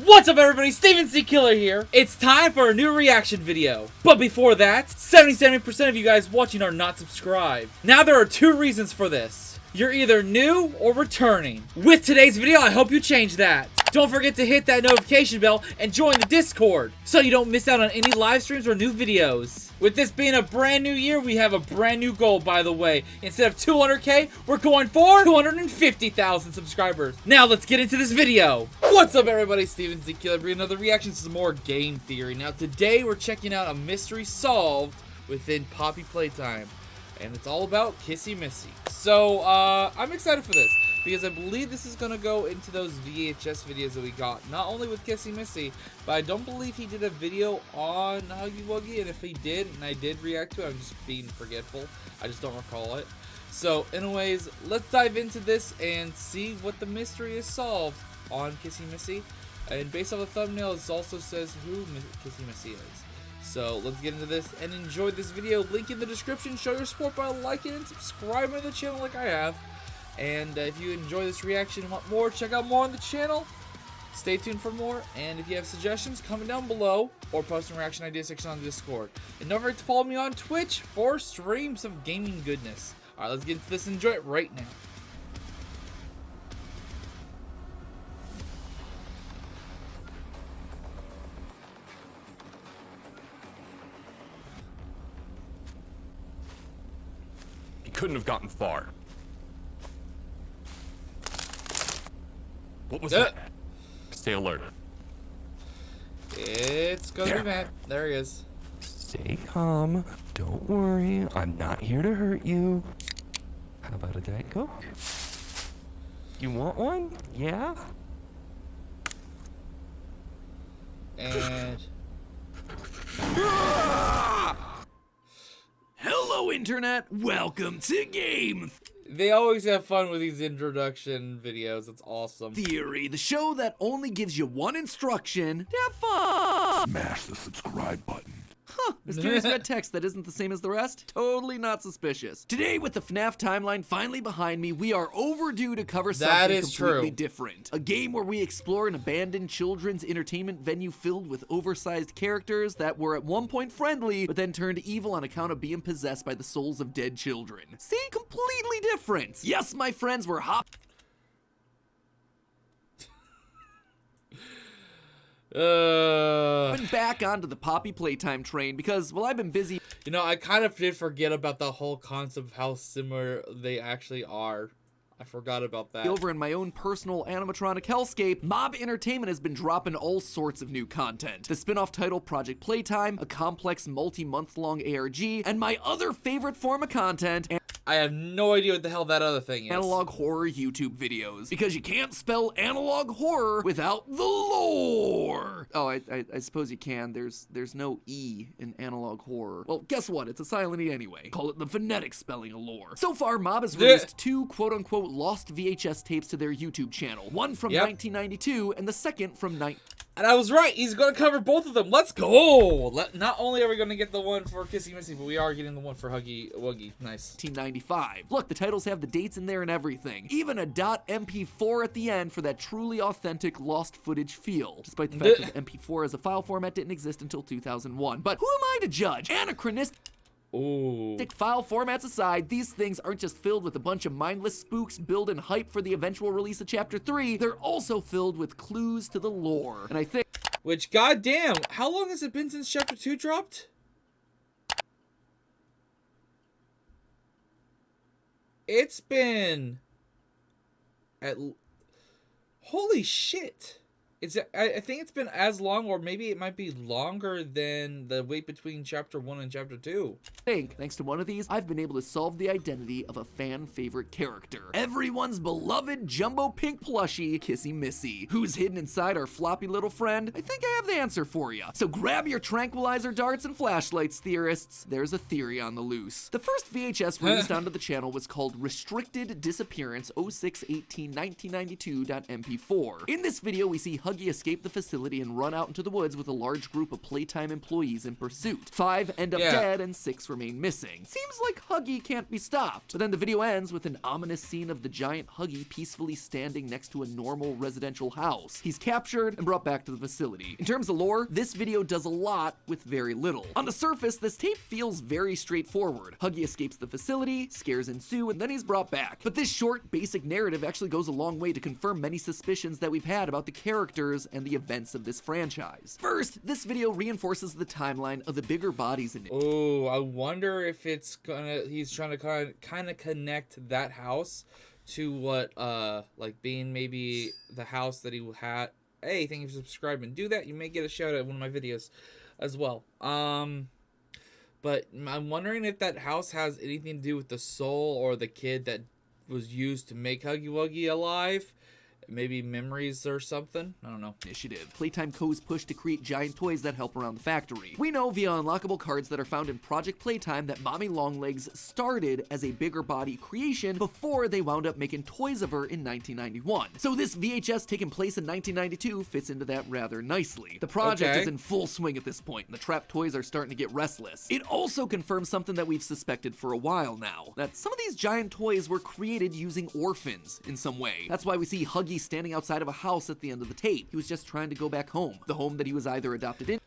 What's up everybody, Steven C. Killer here. It's time for a new reaction video. But before that, 77% of you guys watching are not subscribed. Now there are two reasons for this. You're either new or returning. With today's video, I hope you change that. Don't forget to hit that notification bell and join the Discord so you don't miss out on any live streams or new videos. With this being a brand new year, we have a brand new goal, by the way. Instead of 200K, we're going for 250,000 subscribers. Now let's get into this video. What's up everybody, Steven Z. Killer bringing another reaction to some more game theory. Now today we're checking out a mystery solved within Poppy Playtime. And it's all about Kissy Missy. So, I'm excited for this, because I believe this is going to go into those VHS videos that we got, not only with Kissy Missy, but I don't believe he did a video on Huggy Wuggy, and if he did, and I did react to it, I'm just being forgetful. I just don't recall it. So, anyways, let's dive into this and see what the mystery is solved on Kissy Missy. And based on the thumbnail, it also says who Kissy Missy is. So let's get into this and enjoy this video. Link in the description. Show your support by liking and subscribing to the channel like I have. And if you enjoy this reaction and want more, check out more on the channel. Stay tuned for more. And if you have suggestions, comment down below or post in reaction idea section on the Discord. And don't forget to follow me on Twitch for streams of gaming goodness. Alright, let's get into this and enjoy it right now. Couldn't have gotten far. What was that? Stay alert. It's gonna be Matt. There he is. Stay calm. Don't worry. I'm not here to hurt you. How about a Diet Coke? You want one? Yeah? And Hello Internet, welcome to Game they always have fun with these introduction videos. It's awesome. Theory, the show that only gives you one instruction to have fun. Smash the subscribe button. Huh, mysterious red text that isn't the same as the rest? Totally not suspicious. Today, with the FNAF timeline finally behind me, we are overdue to cover something completely different. A game where we explore an abandoned children's entertainment venue filled with oversized characters that were at one point friendly, but then turned evil on account of being possessed by the souls of dead children. See? Completely different. Yes, my friends, we're back onto the Poppy Playtime train because, well, I've been busy. You know, I kind of did forget about the whole concept of how similar they actually are. I forgot about that. Over in my own personal animatronic hellscape, Mob Entertainment has been dropping all sorts of new content. The spin-off title Project Playtime, a complex multi-month-long ARG, and my other favorite form of content, I have no idea what the hell that other thing is. Analog horror YouTube videos. Because you can't spell analog horror without the lore. Oh, I suppose you can. There's no E in analog horror. Well, guess what? It's a silent E anyway. Call it the phonetic spelling of lore. So far, Mob has released two quote-unquote lost VHS tapes to their YouTube channel. One from 1992 and the second from And I was right. He's going to cover both of them. Let's go. Not only are we going to get the one for Kissy Missy, but we are getting the one for Huggy Wuggy. Nice. 1995. Look, the titles have the dates in there and everything. Even a .mp4 at the end for that truly authentic lost footage feel. Despite the fact that MP4 as a file format didn't exist until 2001. But who am I to judge? Anachronistic file formats aside, these things aren't just filled with a bunch of mindless spooks building hype for the eventual release of Chapter 3, they're also filled with clues to the lore. And I think... Which, goddamn, how long has it been since Chapter 2 dropped? It's been... Holy shit! I think it's been as long, or maybe it might be longer than the wait between Chapter 1 and Chapter 2. Thanks to one of these, I've been able to solve the identity of a fan favorite character. Everyone's beloved jumbo pink plushie, Kissy Missy. Who's hidden inside our floppy little friend? I think I have the answer for you. So grab your tranquilizer darts and flashlights, theorists. There's a theory on the loose. The first VHS released onto the channel was called Restricted Disappearance 06/18/1992.mp4. In this video, we see Huggy escape the facility and run out into the woods with a large group of Playtime employees in pursuit. 5 end up dead and 6 remain missing. Seems like Huggy can't be stopped. But then the video ends with an ominous scene of the giant Huggy peacefully standing next to a normal residential house. He's captured and brought back to the facility. In terms of lore, this video does a lot with very little. On the surface, this tape feels very straightforward. Huggy escapes the facility, scares ensue, and then he's brought back. But this short, basic narrative actually goes a long way to confirm many suspicions that we've had about the characters and the events of this franchise. First, this video reinforces the timeline of the bigger bodies in it. Oh, I wonder if he's trying to kind of connect that house to what, like being maybe the house that he had. Hey, thank you for subscribing. Do that, you may get a shout out in one of my videos as well. But I'm wondering if that house has anything to do with the soul or the kid that was used to make Huggy Wuggy alive. Maybe memories or something? I don't know. Initiative. Playtime Co.'s push to create giant toys that help around the factory. We know via unlockable cards that are found in Project Playtime that Mommy Longlegs started as a bigger body creation before they wound up making toys of her in 1991. So this VHS taking place in 1992 fits into that rather nicely. The project is in full swing at this point, and the trapped toys are starting to get restless. It also confirms something that we've suspected for a while now, that some of these giant toys were created using orphans in some way. That's why we see Huggy standing outside of a house at the end of the tape. He was just trying to go back home, the home that he was either adopted in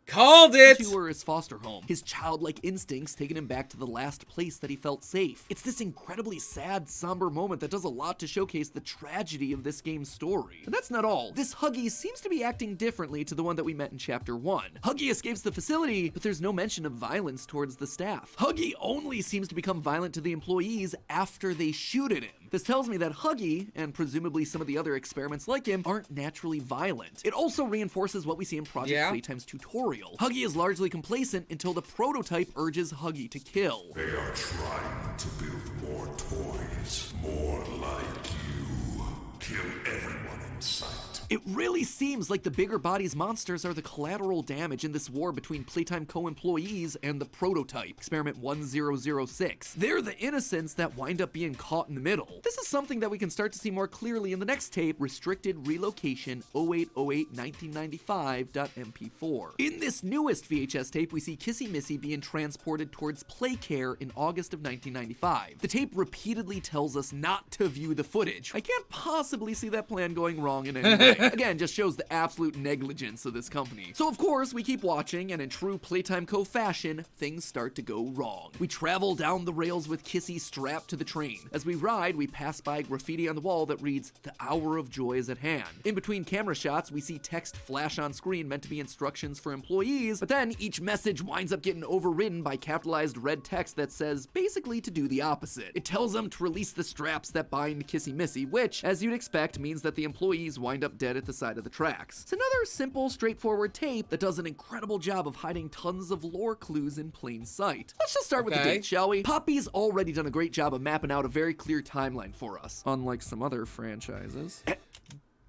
Called it! or his foster home. His childlike instincts taking him back to the last place that he felt safe. It's this incredibly sad, somber moment that does a lot to showcase the tragedy of this game's story. And that's not all. This Huggy seems to be acting differently to the one that we met in Chapter 1. Huggy escapes the facility, but there's no mention of violence towards the staff. Huggy only seems to become violent to the employees after they shoot at him. This tells me that Huggy, and presumably some of the other experiments like him, aren't naturally violent. It also reinforces what we see in Project Playtime's tutorial. Huggy is largely complacent until the prototype urges Huggy to kill. They are trying to build more toys, more like you. Kill everyone in sight. It really seems like the bigger bodies monsters are the collateral damage in this war between Playtime Co-employees and the prototype, Experiment 1006. They're the innocents that wind up being caught in the middle. This is something that we can start to see more clearly in the next tape, Restricted Relocation 0808-1995.mp4. In this newest VHS tape, we see Kissy Missy being transported towards Playcare in August of 1995. The tape repeatedly tells us not to view the footage. I can't possibly see that plan going wrong in any way. Again, just shows the absolute negligence of this company. So of course, we keep watching, and in true Playtime Co. fashion, things start to go wrong. We travel down the rails with Kissy strapped to the train. As we ride, we pass by graffiti on the wall that reads, "The hour of joy is at hand." In between camera shots, we see text flash on screen meant to be instructions for employees, but then each message winds up getting overridden by capitalized red text that says basically to do the opposite. It tells them to release the straps that bind Kissy Missy, which, as you'd expect, means that the employees wind up dead at the side of the tracks. It's another simple, straightforward tape that does an incredible job of hiding tons of lore clues in plain sight. Let's just start with the date, shall we? Poppy's already done a great job of mapping out a very clear timeline for us, unlike some other franchises.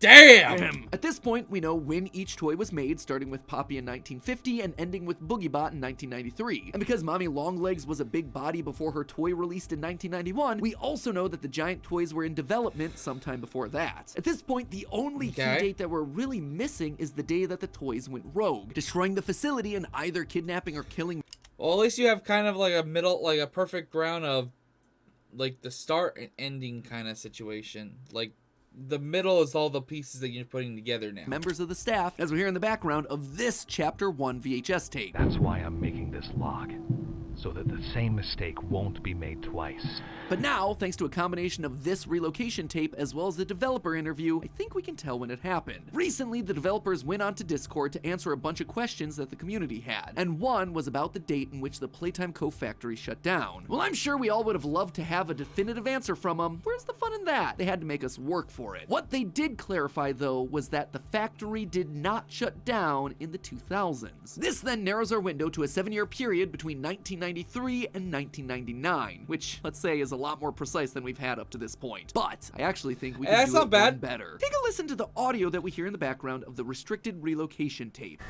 Damn! At this point, we know when each toy was made, starting with Poppy in 1950 and ending with Boogiebot in 1993. And because Mommy Longlegs was a big body before her toy released in 1991, we also know that the giant toys were in development sometime before that. At this point, the only key date that we're really missing is the day that the toys went rogue, destroying the facility and either kidnapping or killing. Well, at least you have kind of like a middle, like a perfect ground of like the start and ending kind of situation. Like, the middle is all the pieces that you're putting together now. Members of the staff, as we hear in the background of this Chapter 1 VHS tape. That's why I'm making this log, so that the same mistake won't be made twice. But now, thanks to a combination of this relocation tape as well as the developer interview, I think we can tell when it happened. Recently, the developers went onto Discord to answer a bunch of questions that the community had, and one was about the date in which the Playtime Co. factory shut down. Well, I'm sure we all would have loved to have a definitive answer from them. Where's the fun in that? They had to make us work for it. What they did clarify, though, was that the factory did not shut down in the 2000s. This then narrows our window to a 7-year period between 1993 and 1999, which, let's say, is a lot more precise than we've had up to this point. But I actually think we can do it one better. Take a listen to the audio that we hear in the background of the Restricted Relocation tape.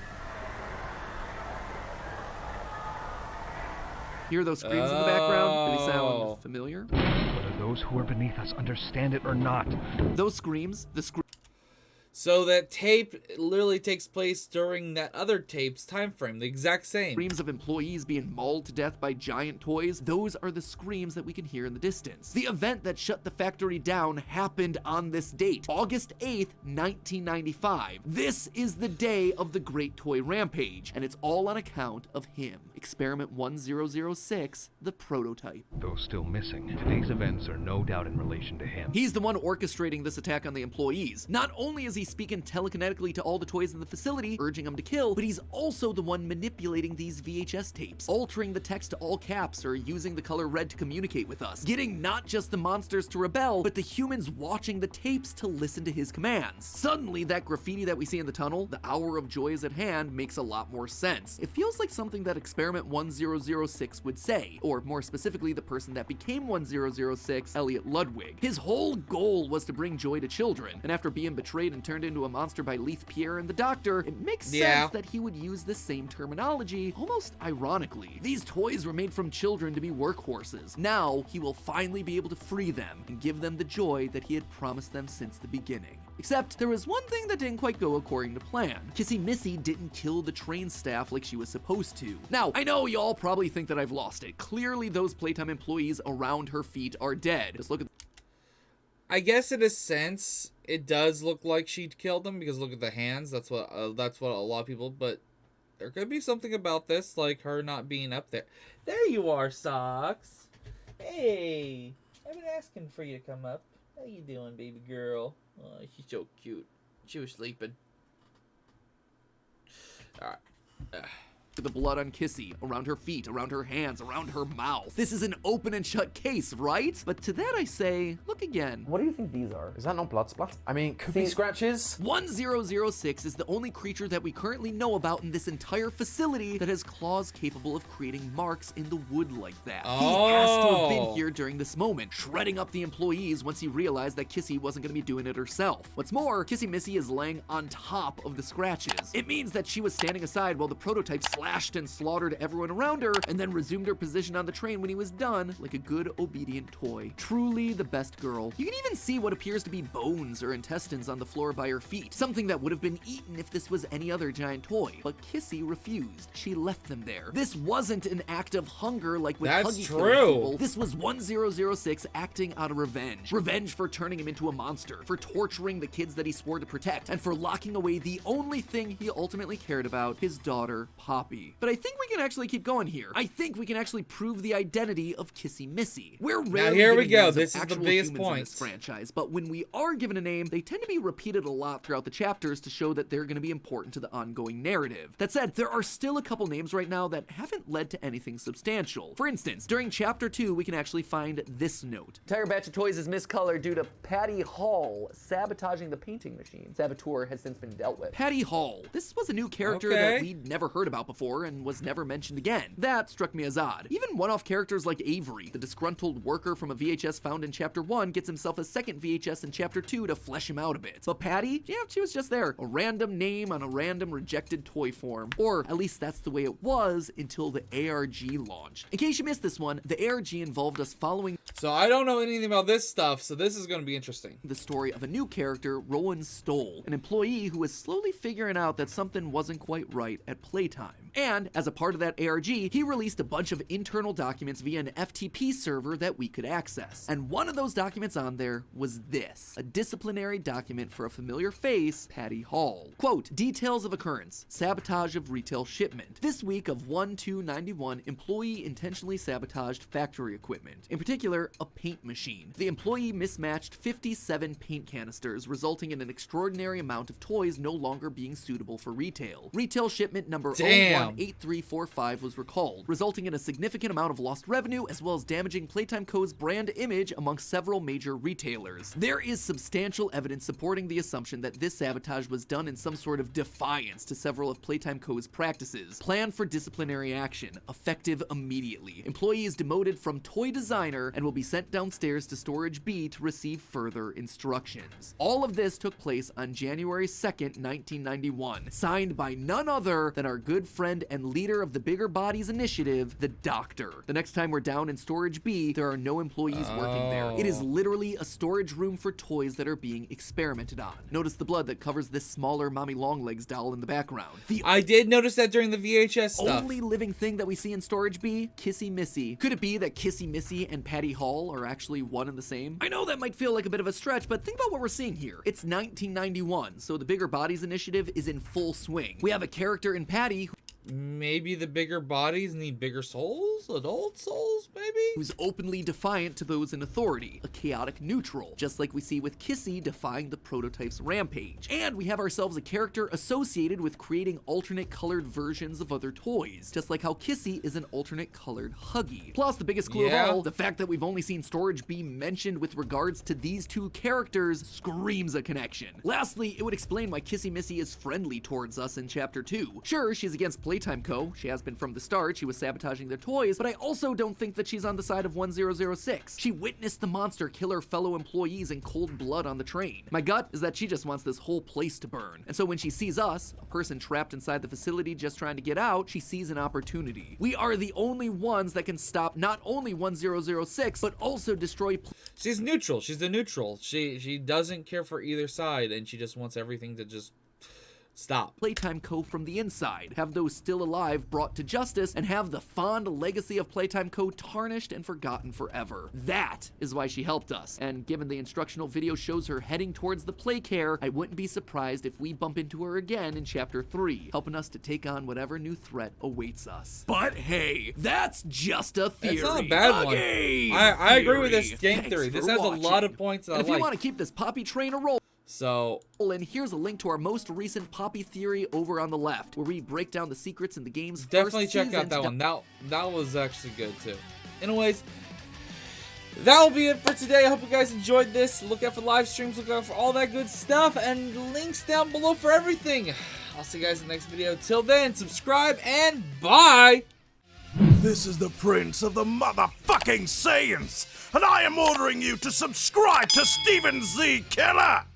Hear those screams in the background? Do they sound familiar? Whether those who are beneath us understand it or not. Those screams, So that tape literally takes place during that other tape's time frame, the exact same. Screams of employees being mauled to death by giant toys, those are the screams that we can hear in the distance. The event that shut the factory down happened on this date, August 8th, 1995. This is the day of the Great Toy Rampage, and it's all on account of him. Experiment 1006, the prototype. Though still missing, today's events are no doubt in relation to him. He's the one orchestrating this attack on the employees. Not only is he speaking telekinetically to all the toys in the facility, urging them to kill, but he's also the one manipulating these VHS tapes, altering the text to all caps or using the color red to communicate with us, getting not just the monsters to rebel, but the humans watching the tapes to listen to his commands. Suddenly, that graffiti that we see in the tunnel, the hour of joy is at hand, makes a lot more sense. It feels like something that Experiment 1006 would say, or more specifically, the person that became 1006, Elliot Ludwig. His whole goal was to bring joy to children, and after being betrayed and turned into a monster by Leith Pierre and the Doctor, it makes sense that he would use the same terminology, almost ironically. These toys were made from children to be workhorses. Now, he will finally be able to free them and give them the joy that he had promised them since the beginning. Except, there was one thing that didn't quite go according to plan. Kissy Missy didn't kill the train staff like she was supposed to. Now, I know y'all probably think that I've lost it. Clearly, those Playtime employees around her feet are dead. Just look at... I guess in a sense, it does look like she killed them because look at the hands. That's what a lot of people. But there could be something about this, like her not being up there. There you are, Socks. Hey, I've been asking for you to come up. How you doing, baby girl? Oh, she's so cute. She was sleeping. All right. the blood on Kissy, around her feet, around her hands, around her mouth. This is an open and shut case, right? But to that I say, look again. What do you think these are? Is that not blood splat? I mean, could be scratches. 1006 is the only creature that we currently know about in this entire facility that has claws capable of creating marks in the wood like that. He has to have been here during this moment, shredding up the employees once he realized that Kissy wasn't going to be doing it herself. What's more, Kissy Missy is laying on top of the scratches. It means that she was standing aside while the prototype slashed and slaughtered everyone around her, and then resumed her position on the train when he was done, like a good, obedient toy. Truly the best girl. You can even see what appears to be bones or intestines on the floor by her feet, something that would have been eaten if this was any other giant toy. But Kissy refused. She left them there. This wasn't an act of hunger like with Huggy killing people. This was 1006 acting out of revenge. Revenge for turning him into a monster, for torturing the kids that he swore to protect, and for locking away the only thing he ultimately cared about, his daughter, Poppy. But I think we can actually keep going here. I think we can actually prove the identity of Kissy Missy. We're rarely here we given go. names This of is the actual biggest humans in point. this franchise, but when we are given a name, they tend to be repeated a lot throughout the chapters to show that they're going to be important to the ongoing narrative. That said, there are still a couple names right now that haven't led to anything substantial. For instance, during chapter 2, we can actually find this note. Entire batch of toys is miscolored due to Patty Hall sabotaging the painting machine. Saboteur has since been dealt with. Patty Hall. This was a new character that we'd never heard about before and was never mentioned again. That struck me as odd. Even one-off characters like Avery, the disgruntled worker from a VHS found in chapter 1, gets himself a second VHS in chapter 2 to flesh him out a bit. But Patty, yeah, she was just there. A random name on a random rejected toy form. Or at least that's the way it was until the ARG launched. In case you missed this one, the ARG involved us following So I don't know anything about this stuff, so this is going to be interesting. the story of a new character, Rowan Stoll, an employee who was slowly figuring out that something wasn't quite right at Playtime. And as a part of that ARG, he released a bunch of internal documents via an FTP server that we could access. And one of those documents on there was this, a disciplinary document for a familiar face, Patty Hall. Quote, details of occurrence, sabotage of retail shipment. This week of 1/2/91, employee intentionally sabotaged factory equipment, in particular, a paint machine. The employee mismatched 57 paint canisters, resulting in an extraordinary amount of toys no longer being suitable for retail. Retail shipment number 018345 was recalled, resulting in a significant amount of lost revenue, as well as damaging Playtime Co.'s brand image amongst several major retailers. There is substantial evidence supporting the assumption that this sabotage was done in some sort of defiance to several of Playtime Co.'s practices. Plan for disciplinary action, effective immediately. Employee is demoted from toy designer and will be sent downstairs to Storage B to receive further instructions. All of this took place on January 2nd, 1991, signed by none other than our good friend friend and leader of the Bigger Bodies Initiative, the Doctor. The next time we're down in Storage B, there are no employees working there. It is literally a storage room for toys that are being experimented on. Notice the blood that covers this smaller Mommy Longlegs doll in the background. I did notice that during the VHS stuff. Only living thing that we see in Storage B, Kissy Missy. Could it be that Kissy Missy and Patty Hall are actually one and the same? I know that might feel like a bit of a stretch, but think about what we're seeing here. It's 1991, so the Bigger Bodies Initiative is in full swing. We have a character in Patty Maybe the bigger bodies need bigger souls? Adult souls, maybe? who's openly defiant to those in authority, a chaotic neutral, just like we see with Kissy defying the prototype's rampage. And we have ourselves a character associated with creating alternate colored versions of other toys, just like how Kissy is an alternate colored Huggy. Plus, the biggest clue of all, the fact that we've only seen Storage be mentioned with regards to these two characters screams a connection. Lastly, it would explain why Kissy Missy is friendly towards us in Chapter 2. Sure, she's against Playtime Co. She has been from the start. She was sabotaging their toys, but I also don't think that she's on the side of 1006. She witnessed the monster kill her fellow employees in cold blood on the train. My gut is that she just wants this whole place to burn. And so when she sees us, a person trapped inside the facility just trying to get out, she sees an opportunity. We are the only ones that can stop not only 1006, but also destroy. She's neutral. She's the neutral. She doesn't care for either side, and she just wants everything to just stop. Playtime Co. from the inside, have those still alive brought to justice, and have the fond legacy of Playtime Co. tarnished and forgotten forever. That is why she helped us, and given the instructional video shows her heading towards the play care, I wouldn't be surprised if we bump into her again in Chapter 3, helping us to take on whatever new threat awaits us. But hey, that's just a theory. It's not a bad one. I agree with this game theory. This has a lot of points that I like. If you want to keep this Poppy train a roll, so, and here's a link to our most recent Poppy theory over on the left, where we break down the secrets in the game's definitely first check season out that one. That was actually good too. Anyways, that will be it for today. I hope you guys enjoyed this. Look out for live streams. Look out for all that good stuff, and links down below for everything. I'll see you guys in the next video. Till then, subscribe and bye. This is the Prince of the motherfucking Saiyans, and I am ordering you to subscribe to Steven Z. Killer!